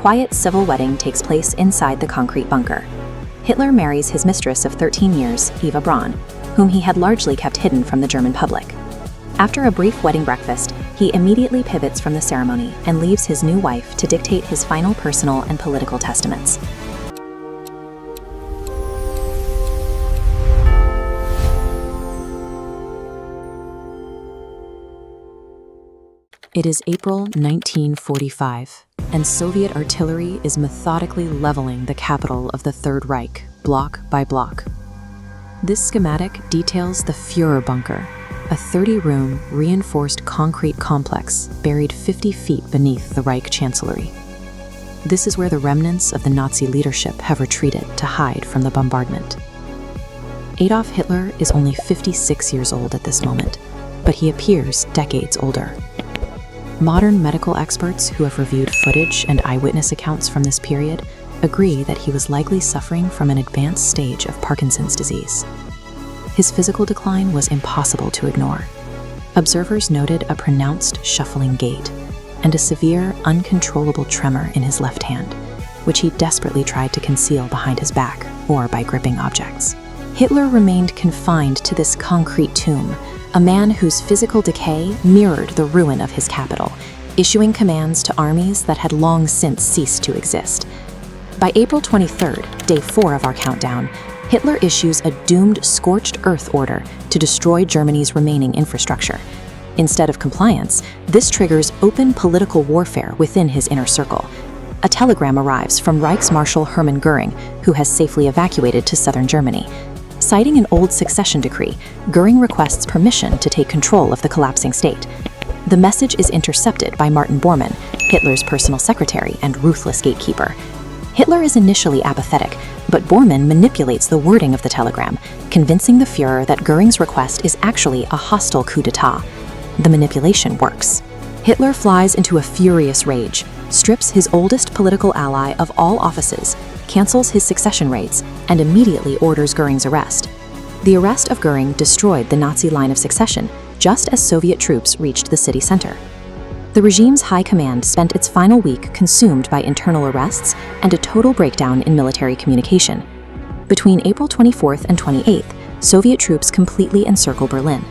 quiet civil wedding takes place inside the concrete bunker. Hitler marries his mistress of 13 years, Eva Braun, whom he had largely kept hidden from the German public. After a brief wedding breakfast, he immediately pivots from the ceremony and leaves his new wife to dictate his final personal and political testaments. It is April 1945, and Soviet artillery is methodically leveling the capital of the Third Reich, block by block. This schematic details the Führerbunker, a 30-room, reinforced concrete complex buried 50 feet beneath the Reich Chancellery. This is where the remnants of the Nazi leadership have retreated to hide from the bombardment. Adolf Hitler is only 56 years old at this moment, but he appears decades older. Modern medical experts who have reviewed footage and eyewitness accounts from this period agree that he was likely suffering from an advanced stage of Parkinson's disease. His physical decline was impossible to ignore. Observers noted a pronounced shuffling gait and a severe, uncontrollable tremor in his left hand, which he desperately tried to conceal behind his back or by gripping objects. Hitler remained confined to this concrete tomb, a man whose physical decay mirrored the ruin of his capital, issuing commands to armies that had long since ceased to exist. By April 23rd, day 4 of our countdown, Hitler issues a doomed scorched earth order to destroy Germany's remaining infrastructure. Instead of compliance, this triggers open political warfare within his inner circle. A telegram arrives from Reichsmarshal Hermann Göring, who has safely evacuated to southern Germany. Citing an old succession decree, Göring requests permission to take control of the collapsing state. The message is intercepted by Martin Bormann, Hitler's personal secretary and ruthless gatekeeper. Hitler is initially apathetic, but Bormann manipulates the wording of the telegram, convincing the Führer that Göring's request is actually a hostile coup d'etat. The manipulation works. Hitler flies into a furious rage, strips his oldest political ally of all offices, cancels his succession rights, and immediately orders Göring's arrest. The arrest of Göring destroyed the Nazi line of succession, just as Soviet troops reached the city center. The regime's high command spent its final week consumed by internal arrests and a total breakdown in military communication. Between April 24th and 28th, Soviet troops completely encircle Berlin.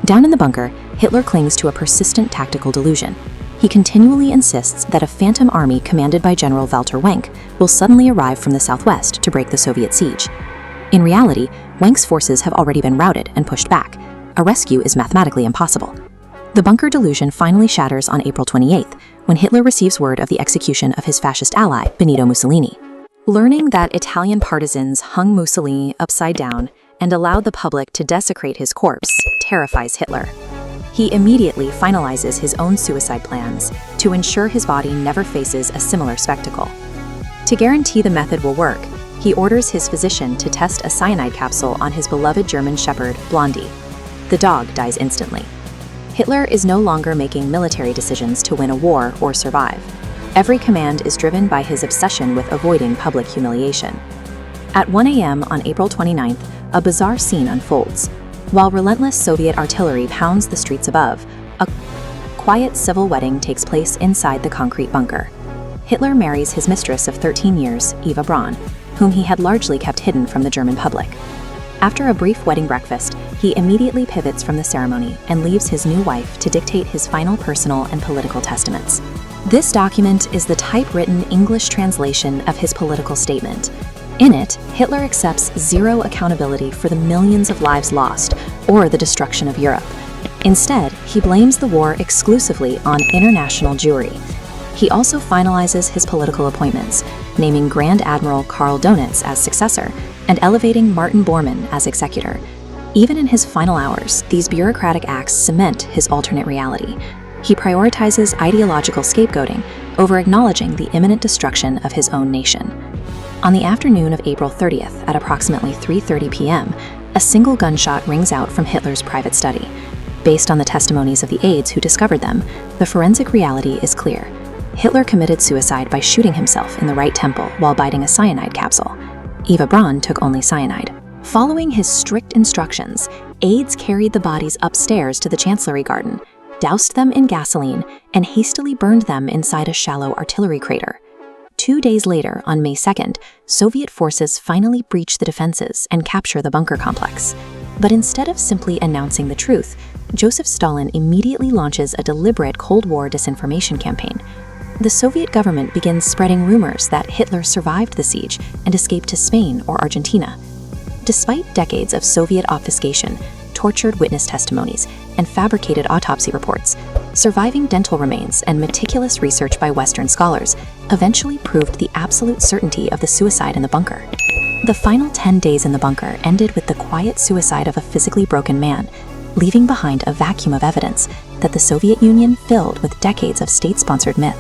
Down in the bunker, Hitler clings to a persistent tactical delusion. He continually insists that a phantom army commanded by General Walter Wenck will suddenly arrive from the southwest to break the Soviet siege. In reality, Wenck's forces have already been routed and pushed back. A rescue is mathematically impossible. The bunker delusion finally shatters on April 28th, when Hitler receives word of the execution of his fascist ally, Benito Mussolini. Learning that Italian partisans hung Mussolini upside down and allowed the public to desecrate his corpse terrifies Hitler. He immediately finalizes his own suicide plans to ensure his body never faces a similar spectacle. To guarantee the method will work, he orders his physician to test a cyanide capsule on his beloved German shepherd, Blondie. The dog dies instantly. Hitler is no longer making military decisions to win a war or survive. Every command is driven by his obsession with avoiding public humiliation. At 1 a.m. on April 29th, a bizarre scene unfolds. While relentless Soviet artillery pounds the streets above, a quiet civil wedding takes place inside the concrete bunker. Hitler marries his mistress of 13 years, Eva Braun, whom he had largely kept hidden from the German public. After a brief wedding breakfast, he immediately pivots from the ceremony and leaves his new wife to dictate his final personal and political testaments. This document is the typewritten English translation of his political statement. In it, Hitler accepts zero accountability for the millions of lives lost or the destruction of Europe. Instead, he blames the war exclusively on international Jewry. He also finalizes his political appointments, naming Grand Admiral Karl Donitz as successor and elevating Martin Bormann as executor. Even in his final hours, these bureaucratic acts cement his alternate reality. He prioritizes ideological scapegoating over acknowledging the imminent destruction of his own nation. On the afternoon of April 30th at approximately 3:30 p.m., a single gunshot rings out from Hitler's private study. Based on the testimonies of the aides who discovered them, the forensic reality is clear. Hitler committed suicide by shooting himself in the right temple while biting a cyanide capsule. Eva Braun took only cyanide. Following his strict instructions, aides carried the bodies upstairs to the Chancellery garden, doused them in gasoline, and hastily burned them inside a shallow artillery crater. 2 days later, on May 2nd, Soviet forces finally breach the defenses and capture the bunker complex. But instead of simply announcing the truth, Joseph Stalin immediately launches a deliberate Cold War disinformation campaign. The Soviet government begins spreading rumors that Hitler survived the siege and escaped to Spain or Argentina. Despite decades of Soviet obfuscation, tortured witness testimonies, and fabricated autopsy reports, surviving dental remains and meticulous research by Western scholars eventually proved the absolute certainty of the suicide in the bunker. The final 10 days in the bunker ended with the quiet suicide of a physically broken man, leaving behind a vacuum of evidence that the Soviet Union filled with decades of state-sponsored myth.